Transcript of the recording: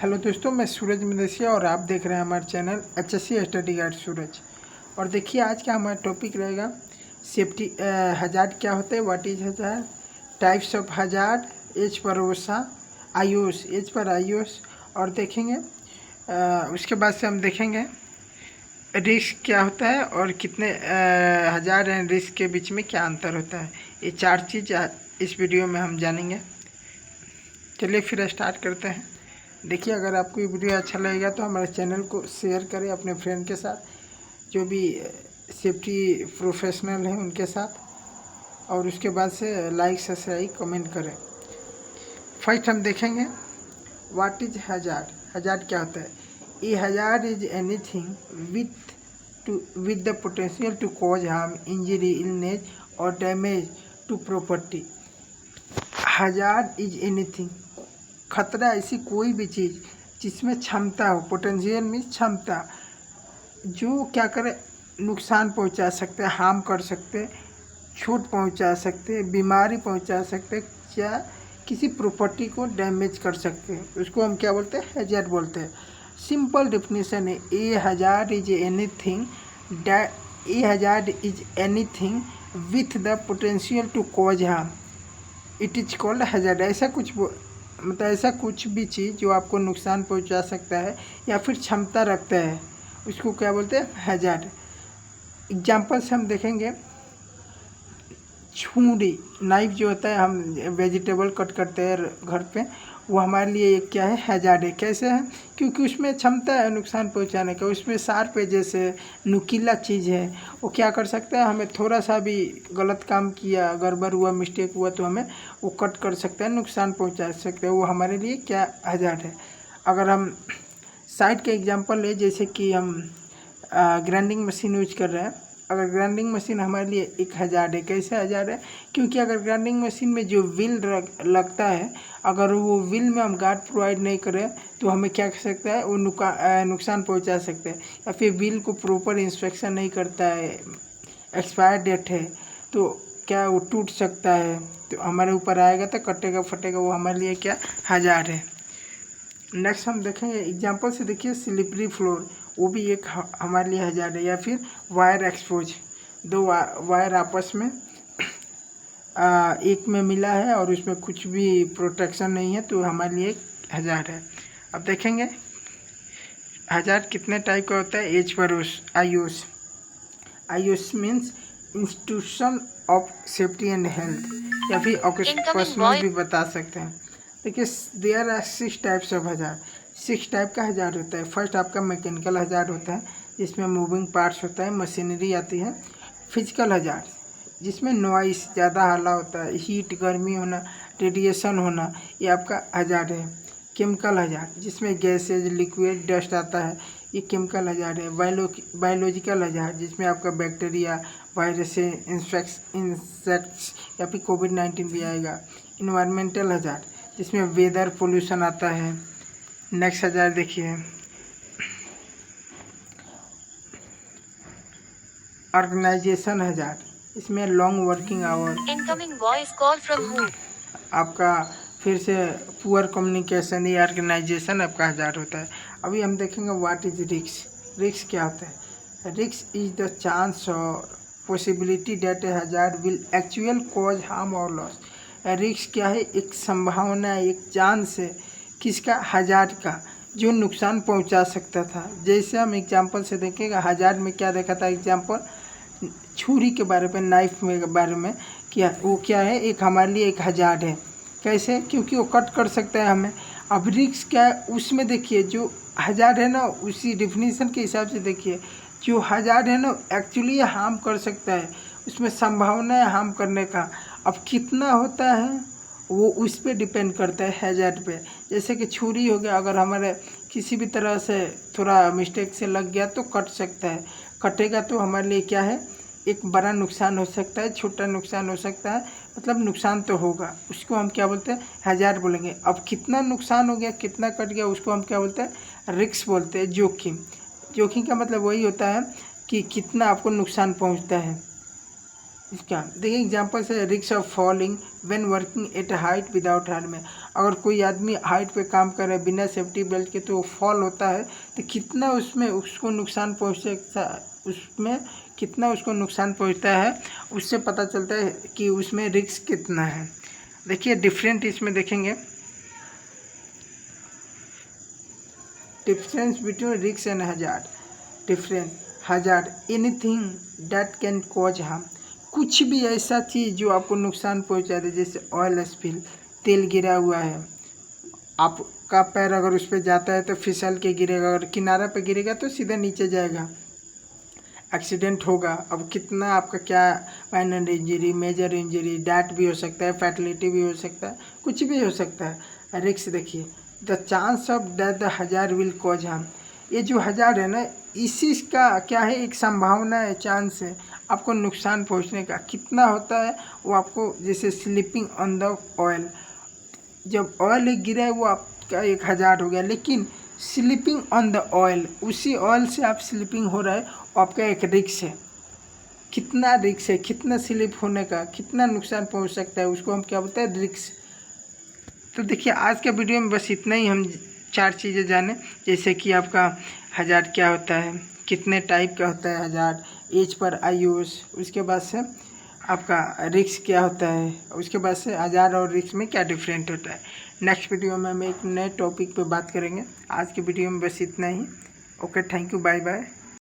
Hello दोस्तों, मैं सूरज मदेशिया और आप देख रहे हैं हमारा चैनल HSC स्टडी गाइड सूरज। और देखिए आज का हमारा टॉपिक रहेगा सेफ्टी हजार्ड क्या होते हैं, what is hazard, types of hazard, as पर ओसा आयुष, एज पर आयुष। और देखेंगे उसके बाद से हम देखेंगे रिस्क क्या होता है और कितने हज़ार एंड रिस्क के बीच में क्या अंतर होता है। ये चार चीज़ इस वीडियो में हम जानेंगे। चलिए फिर स्टार्ट करते हैं। देखिए, अगर आपको ये वीडियो अच्छा लगेगा तो हमारे चैनल को शेयर करें अपने फ्रेंड के साथ, जो भी सेफ्टी प्रोफेशनल हैं उनके साथ, और उसके बाद से लाइक सब्सक्राइब कमेंट करें। फर्स्ट हम देखेंगे व्हाट इज हजार्ड। हजार्ड क्या होता है? A hazard is anything with the potential to cause harm, injury, illness और damage to property. Hazard is anything, खतरा ऐसी कोई भी चीज़ जिसमें क्षमता हो, पोटेंशियल मीन्स क्षमता, जो क्या करे, नुकसान पहुंचा सकते हैं, हार्म कर सकते हैं, चोट पहुंचा सकते हैं, बीमारी पहुंचा सकते हैं, या किसी प्रॉपर्टी को डैमेज कर सकते हैं, उसको हम क्या बोलते हैं? हजार्ड बोलते हैं। सिंपल डेफिनेशन है, a hazard is anything a hazard is anything with the potential to cause harm, it is called hazard. ऐसा कुछ मतलब ऐसा कुछ भी चीज़ जो आपको नुकसान पहुंचा सकता है या फिर क्षमता रखता है, उसको क्या बोलते हैं? हजार्ड। एग्जाम्पल्स हम देखेंगे। छुरी, नाइफ जो होता है, हम वेजिटेबल कट करते हैं घर पे, वो हमारे लिए एक क्या है? हजार्ड है। कैसे है? क्योंकि उसमें क्षमता है नुकसान पहुंचाने का, उसमें शार्प है, जैसे नुकीला चीज़ है, वो क्या कर सकता है, हमें थोड़ा सा भी गलत काम किया, गड़बड़ हुआ, मिस्टेक हुआ तो हमें वो कट कर सकता है, नुकसान पहुंचा सकता है, वो हमारे लिए क्या? हजार्ड है। अगर हम साइड के एग्जाम्पल ले, जैसे कि हम ग्राइंडिंग मशीन यूज कर रहे हैं, अगर ग्राइंडिंग मशीन हमारे लिए एक हजार्ड है। कैसे हजार्ड है? क्योंकि अगर ग्राइंडिंग मशीन में जो व्हील लगता है, अगर वो व्हील में हम गार्ड प्रोवाइड नहीं करें तो हमें क्या कर सकता है? वो नुकसान पहुंचा सकते हैं। या फिर व्हील को प्रॉपर इंस्पेक्शन नहीं करता है, एक्सपायर डेट है, तो क्या वो टूट सकता है, तो हमारे ऊपर आएगा तो कटेगा फटेगा, वो हमारे लिए क्या? हजार्ड है। नेक्स्ट हम देखेंगे एग्जांपल से। देखिए, स्लिपरी फ्लोर, वो भी एक हमारे लिए हजार्ड है। या फिर वायर एक्सपोज, दो वायर आपस में एक में मिला है और उसमें कुछ भी प्रोटेक्शन नहीं है, तो हमारे लिए एक हजार्ड है। अब देखेंगे हजार्ड कितने टाइप का होता है। एज पर आयुष, आयुष means institution of safety and health, या फिर ऑक्यूपेशनल भी बता सकते हैं। देखिए, there are 6 types of hazard. 6 type का हजार्ड होता है। फर्स्ट आपका मैकेनिकल हजार्ड होता है, जिसमें मूविंग पार्ट्स होता है, मशीनरी आती है। फिजिकल हजार्ड, जिसमें नॉइस, ज़्यादा हल्ला होता है, हीट, गर्मी होना, रेडिएशन होना, ये आपका हजार्ड है। केमिकल हजार्ड, जिसमें गैसेज, लिक्विड, डस्ट आता है, ये केमिकल हजार्ड है। बायोलॉजिकल हजार्ड, जिसमें आपका बैक्टीरिया, वायरस, इंसेक्ट्स या फिर कोविड-19 भी आएगा। इन्वायरमेंटल हजार्ड, जिसमें वेदर, पोल्यूशन आता है। नेक्स्ट हजार्ड देखिए, ऑर्गेनाइजेशन हजार्ड, इसमें long working hour, incoming voice call from whom, आपका फिर से पुअर कम्युनिकेशन, या ऑर्गेनाइजेशन आपका हजार्ड होता है। अभी हम देखेंगे व्हाट इज रिस्क। रिस्क क्या होता है? रिस्क इज द चांस और possibility that A hazard will actual cause harm और लॉस। रिस्क क्या है? एक संभावना, एक चांस है, किसका? हजार्ड का, जो नुकसान पहुंचा सकता था। जैसे हम एग्जांपल से देखेंगे, हजार्ड में क्या देखा था एग्जांपल, छुरी के बारे में, नाइफ में बारे में, क्या वो क्या है? एक हमारे लिए एक हजार्ड है। कैसे? क्योंकि वो कट कर सकता है हमें। अब रिस्क क्या है उसमें? देखिए, जो हजार्ड है ना, उसी डिफिनीशन के हिसाब से देखिए, जो हजार्ड है ना एक्चुअली हार्म कर सकता है, उसमें संभावना है हार्म करने का। अब कितना होता है वो उस पर डिपेंड करता है, हजार्ड पे। जैसे कि छुरी हो गया, अगर हमारे किसी भी तरह से थोड़ा मिस्टेक से लग गया तो कट सकता है, कटेगा तो हमारे लिए क्या है? एक बड़ा नुकसान हो सकता है, छोटा नुकसान हो सकता है, मतलब नुकसान तो होगा, उसको हम क्या बोलते हैं? हजार्ड बोलेंगे। अब कितना नुकसान हो गया, कितना कट गया, उसको हम क्या बोलते हैं? रिस्क बोलते हैं, जोखिम। जोखिम का मतलब वही होता है कि कितना आपको नुकसान पहुंचता है। इसका देखिए एग्जांपल से risk of falling when working at height without helmet. अगर कोई आदमी हाइट पे काम कर रहा है बिना सेफ्टी बेल्ट के तो वो फॉल होता है तो कितना उसमें उसको नुकसान पहुँच सकता है, उसमें कितना उसको नुकसान पहुँचता है, उससे पता चलता है कि उसमें रिस्क कितना है। देखिए डिफरेंट इसमें देखेंगे difference between risk and hazard. Difference hazard anything that can cause harm, कुछ भी ऐसा चीज़ जो आपको नुकसान पहुंचा दे, जैसे ऑयल स्पिल, तेल गिरा हुआ है, आपका पैर अगर उस पर जाता है तो फिसल के गिरेगा, अगर किनारा पे गिरेगा तो सीधा नीचे जाएगा, एक्सीडेंट होगा। अब कितना आपका क्या minor injury, major injury, death भी हो सकता है, फैटलिटी भी हो सकता है, कुछ भी हो सकता है। रिस्क देखिए the chance of death the हजार विल कॉज हार्म, ये जो हजार है ना इसी का क्या है, एक संभावना है, चांस है आपको नुकसान पहुंचने का। कितना होता है वो आपको, जैसे स्लिपिंग ऑन द ऑयल, जब ऑयल एक गिरा है वो आपका 1000 हो गया, लेकिन स्लिपिंग ऑन द ऑयल, उसी ऑयल से आप स्लिपिंग हो रहा है, आपका एक रिस्क है। कितना रिस्क है, कितना स्लिप होने का कितना नुकसान पहुंच सकता है, उसको हम क्या बोलते हैं, रिस्क। तो देखिए आज के वीडियो में बस इतना ही, हम 4 चीज़ें जाने, जैसे कि आपका हजार्ड क्या होता है, कितने टाइप का होता है हजार्ड, एज पर आयुष, उसके बाद से आपका रिस्क क्या होता है, उसके बाद से हजार्ड और रिस्क में क्या डिफरेंट होता है। नेक्स्ट वीडियो में हम एक नए टॉपिक पे बात करेंगे। आज के वीडियो में बस इतना ही। Okay, thank you, bye bye.